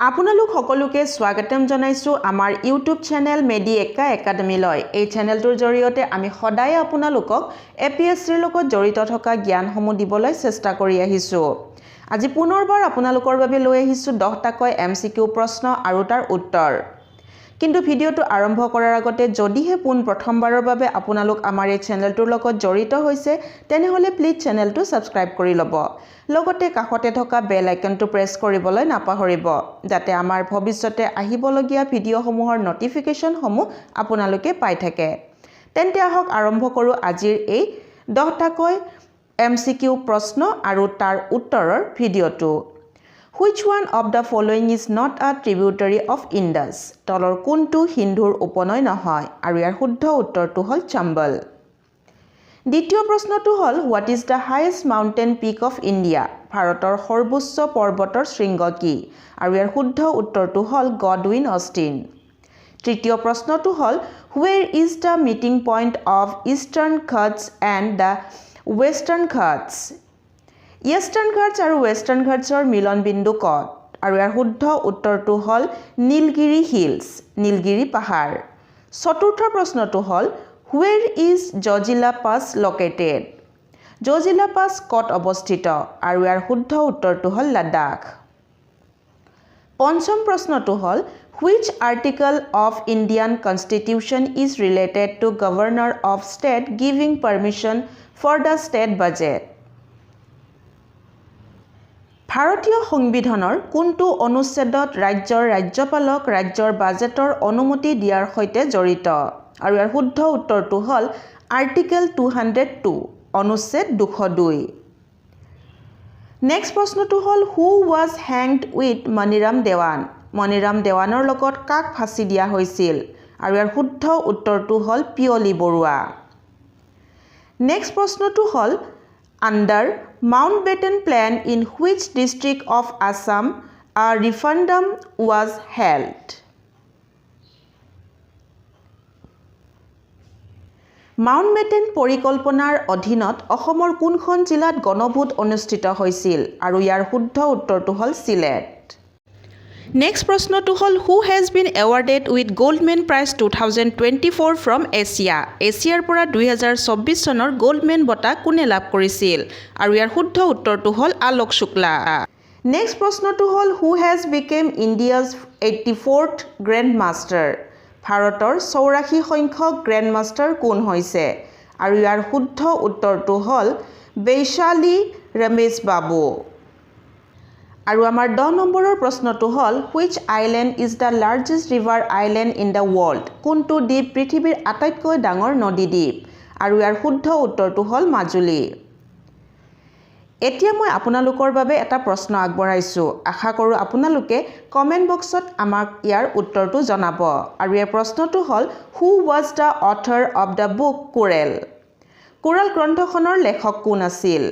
আপোনালোক সকলোকে স্বাগতম জনাইছো আমাৰ ইউটিউব চেনেল মেডিএকা একাডেমীলৈ। এই চেনেলটোৰ জৰিয়তে আমি সদায় আপোনালোকক এপিএছচিৰ লগত জড়িত থকা জ্ঞানসমূহ দিবলৈ চেষ্টা কৰি আহিছো। আজি পুনৰবাৰ আপোনালোকৰ বাবে লৈ আহিছো 10টাকৈ এমচিকিউ প্ৰশ্ন আৰু তাৰ উত্তৰ। কিন্তু ভিডিওটো আৰম্ভ কৰাৰ আগতে যদিহে প্ৰথমবাৰৰ বাবে আপোনালোক আমাৰ এই চেনেলটোৰ লগত জড়িত হৈছে তেনেহলে প্লিজ চেনেলটো সাবস্ক্ৰাইব কৰি ল'ব। লগতে কাষতে থকা বেল আইকনটো প্ৰেছ কৰিবলৈ নাপাহৰিব যাতে আমাৰ ভৱিষ্যতে আহিবলগীয়া ভিডিওসমূহৰ নটিফিকেশনসমূহ আপোনালোকে পাই থাকে। তেন্তে আহক আৰম্ভ কৰো আজিৰ এই 10টাকৈ এমচিকিউ প্ৰশ্ন আৰু তাৰ উত্তৰৰ ভিডিওটো। Which one of the following is not a tributary of Indus? তলৰ কোনটো সিন্ধুৰ উপনৈ নহয় আৰু ইয়াৰ শুদ্ধ উত্তৰটো হ'ল চম্বল। দ্বিতীয় প্ৰশ্নটো হ'ল What is the highest mountain peak of India? ভাৰতৰ সৰ্বোচ্চ পৰ্বতৰ শৃংগ কি আৰু ইয়াৰ শুদ্ধ উত্তৰটো হ'ল গডউইন অষ্টিন। তৃতীয় প্ৰশ্নটো হ'ল Where is the meeting point of Eastern Ghats and the Western Ghats? Eastern Ghats আৰু Western Ghatsৰ মিলন বিন্দু ক'ত আৰু ইয়াৰ শুদ্ধ উত্তৰটো হ'ল নীলগিৰি হিলছ, নীলগিৰি পাহাৰ। চতুৰ্থ প্ৰশ্নটো হ'ল Where is Zojila Pass located? Zojila Pass ক'ত অৱস্থিত আৰু ইয়াৰ শুদ্ধ উত্তৰটো হ'ল লাডাখ। পঞ্চম প্ৰশ্নটো হ'ল Which article of Indian Constitution is related to Governor of State giving permission for the state budget? ভাৰতীয় সংবিধানৰ কোনটো অনুচ্ছেদত ৰাজ্যৰ ৰাজ্যপালক ৰাজ্যৰ বাজেটৰ অনুমতি দিয়াৰ সৈতে জড়িত আৰু ইয়াৰ শুদ্ধ উত্তৰটো হ'ল আৰ্টিকেল 202 অনুচ্ছেদ 202। নেক্সট প্ৰশ্নটো হ'ল Who was hanged with Maniram Dewan? Maniram দেৱানৰ লগত কাক ফাঁচি দিয়া হৈছিল আৰু ইয়াৰ শুদ্ধ উত্তৰটো হ'ল পিয়লি বৰুৱা। নেক্সট প্ৰশ্নটো হ'ল Under Mountbatten Plan in which district of Assam a referendum was held? Mountbatten পৰিকল্পনাৰ অধীনত অসমৰ কোনখন জিলাত গণভোট অনুষ্ঠিত হৈছিল আৰু ইয়াৰ শুদ্ধ উত্তৰটো হ'ল সিলেট। নেক্সট প্ৰশ্নটো হ'ল Who has been awarded with Goldman Prize 2024 from Asia? এছিয়াৰ পৰা 2024 চনৰ গোল্ডমেন বঁটা কোনে লাভ কৰিছিল আৰু ইয়াৰ শুদ্ধ উত্তৰটো হ'ল আলোক শুক্লা। নেক্সট প্ৰশ্নটো হ'ল Who has become India's 84th Grandmaster? ভাৰতৰ 84 সংখ্যক গ্ৰেণ্ডমাষ্টাৰ কোন হৈছে আৰু ইয়াৰ শুদ্ধ উত্তৰটো হ'ল বৈশালী ৰমেশ বাবু। আৰু আমাৰ 10 নম্বৰৰ প্ৰশ্নটো হ'ল Which island is the largest river island in the world? কোনটো দ্বীপ পৃথিৱীৰ আটাইতকৈ ডাঙৰ নদী দ্বীপ আৰু ইয়াৰ শুদ্ধ উত্তৰটো হ'ল মাজুলী। এতিয়া মই আপোনালোকৰ বাবে এটা প্ৰশ্ন আগবঢ়াইছো। আশা কৰোঁ আপোনালোকে কমেন্ট বক্সত আমাক ইয়াৰ উত্তৰটো জনাব আৰু এই প্ৰশ্নটো হ'ল Who was the author of the book Koral? Coral গ্ৰন্থখনৰ লেখক কোন আছিল